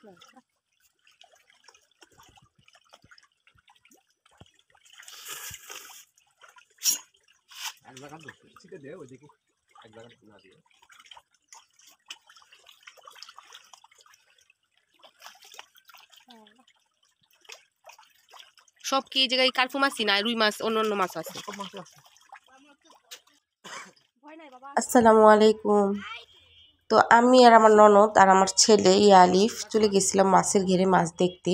সব কি এই জায়গায় কার্পু মাছই না, রুই মাছ অন্য অন্য মাছ আছে? আসসালামু আলাইকুম। তো আমি আর আমার ননদ আর আমার ছেলে আলিফ চলে গেছিলাম মাছের ঘেরে মাছ দেখতে।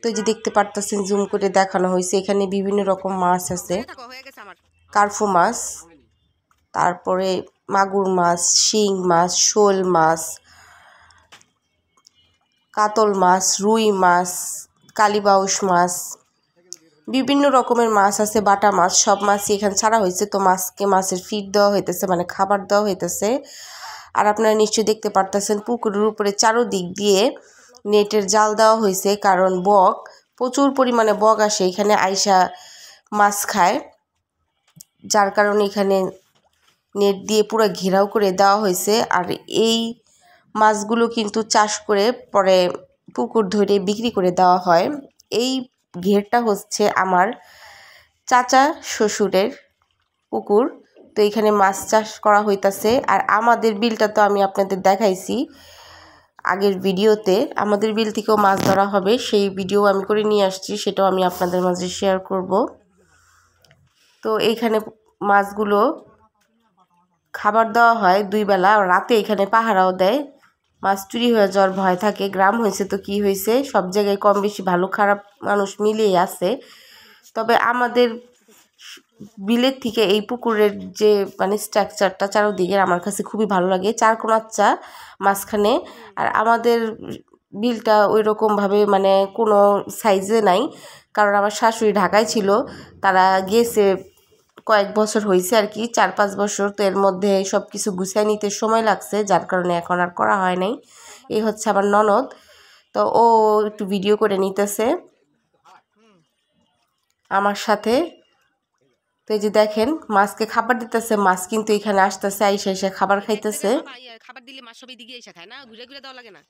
তো এই যে দেখতে পারতেছেন, জুম করে দেখানো হয়েছে, এখানে বিভিন্ন রকম মাছ আছে। কার্পু মাছ, তারপরে মাগুর মাছ, শিং মাছ, শোল মাছ, কাতল মাছ, রুই মাছ, কালীবাউস মাছ, বিভিন্ন রকমের মাছ আছে, বাটা মাছ, সব মাছই এখানে ছাড়া হয়েছে। তো মাছকে মাছের ফিড দেওয়া হইতেছে, মানে খাবার দেওয়া হইতেছে। আর আপনারা নিশ্চয়ই দেখতে পারতেছেন পুকুরের উপরে চারোদিক দিয়ে নেটের জাল দেওয়া হয়েছে, কারণ বক, প্রচুর পরিমাণে বক আসে এখানে আইসা মাছ খায়, যার কারণে এখানে নেট দিয়ে পুরো ঘেরাও করে দেওয়া হয়েছে। আর এই মাছগুলো কিন্তু চাষ করে পরে পুকুর ধরে বিক্রি করে দেওয়া হয়। এই ঘেরটা হচ্ছে আমার চাচা শ্বশুরের পুকুর। তো এখানে মাছ চাষ করা হইতাছে। আর আমাদের বিলটা তো আমি আপনাদের দেখাইছি আগের ভিডিওতে, আমাদের বিল থেকেও মাছ ধরা হবে, সেই ভিডিও আমি করে নিয়ে আসছি, সেটাও আমি আপনাদের মাঝে শেয়ার করব। তো এইখানে মাছগুলো খাবার দেওয়া হয় 2 বেলা, রাতে এখানে পাহারাও দেয়। মাছ চুরি হয়ে যাওয়ার ভয় থাকে, গ্রাম হয়েছে তো কি হয়েছে, সব জায়গায় কম বেশি ভালো খারাপ মানুষ মিলিয়ে আছে। তবে আমাদের বিলের থেকে এই পুকুরের যে মানে স্ট্রাকচারটা চারোদিকের আমার কাছে খুবই ভালো লাগে, চারকোনাচ্চা মাঝখানে। আর আমাদের বিলটা ওই রকমভাবে মানে কোনো সাইজে নাই, কারণ আমার শাশুড়ি ঢাকায় ছিল, তারা গিয়েছে কয়েক বছর হয়েছে আর কি, 4-5 বছর। তো এর মধ্যে সব কিছু গুছিয়ে নিতে সময় লাগছে, যার কারণে এখন আর করা হয় নাই। এই হচ্ছে আমার ননদ, তো ও একটু ভিডিও করে নিতেছে আমার সাথে। তো এই যে দেখেন মাছকে খাবার দিতেছে, মাছ কিন্তু এখানে আসতেছে, আইসা এসে খাবার খাইতেছে। খাবার দিলে মাছ সবই দিকে এসে খায় না, ঘুরে ঘুরে দেওয়া লাগে না।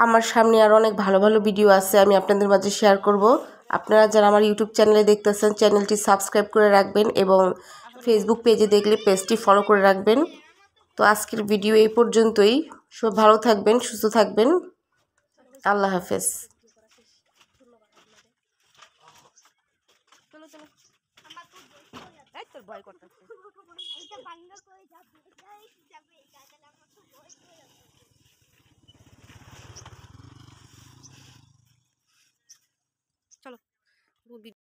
আমার সামনে আর অনেক ভালো ভালো ভিডিও আছে, আমি আপনাদের মাঝে শেয়ার করব। আপনারা যারা আমার ইউটিউব চ্যানেলে দেখতেছেন, চ্যানেলটি সাবস্ক্রাইব করে রাখবেন এবং ফেসবুক পেজে দেখলে পেজটি ফলো করে রাখবেন। তো আজকের ভিডিও এই পর্যন্তই। সব ভালো থাকবেন, সুস্থ থাকবেন। আল্লাহ হাফেজ। চলো।